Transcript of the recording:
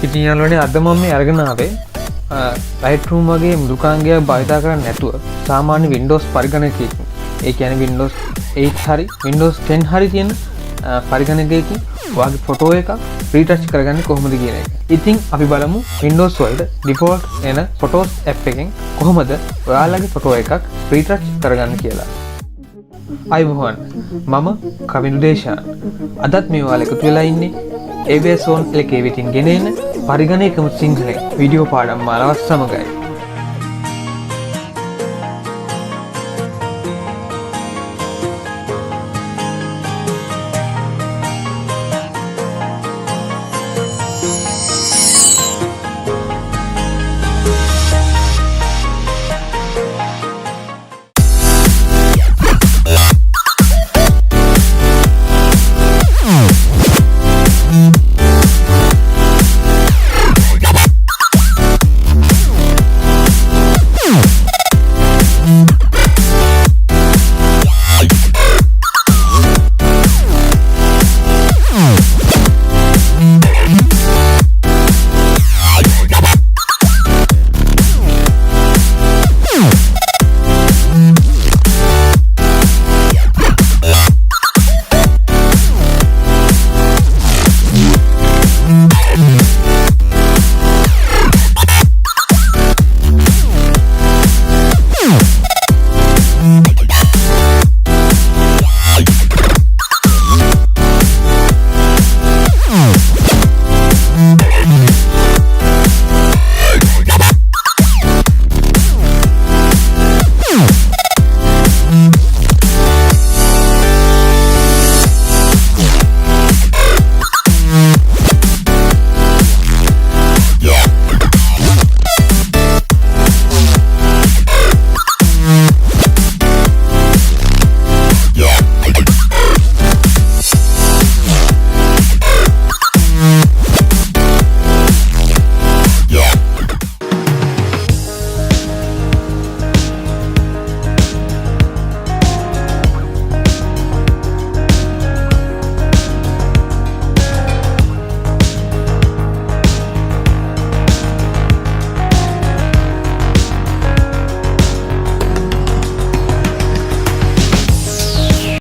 ඉතින් යාළුවනේ අද මම මේ අරගෙන ආවේ Lightroom වගේ මෘදුකාංගයක් භාවිත කරන්නේ නැතුව සාමාන්‍ය Windows පරිගණකයකින් ඒ කියන්නේ Windows 8 හරි Windows 10 හරි තියෙන පරිගණකයකින් ඔයාගේ ෆොටෝ එකක් රීටච් කරගන්නේ කොහොමද කියන එක. ඉතින් අපි බලමු Windows වලට default එන Photos app එකෙන් කොහොමද ඔයාලගේ ෆොටෝ එකක් රීටච් කරගන්න කියලා. අයිබෝන් මම කවිඳු දේශාන්. අදත් මේ ඔයාලා එකතු වෙලා ඉන්නේ ABS on එකේ විතින් ගෙනෙන පරිගණකයකම සිංහලෙන් වීඩියෝ පාඩම් මාලාවත් සමගයි.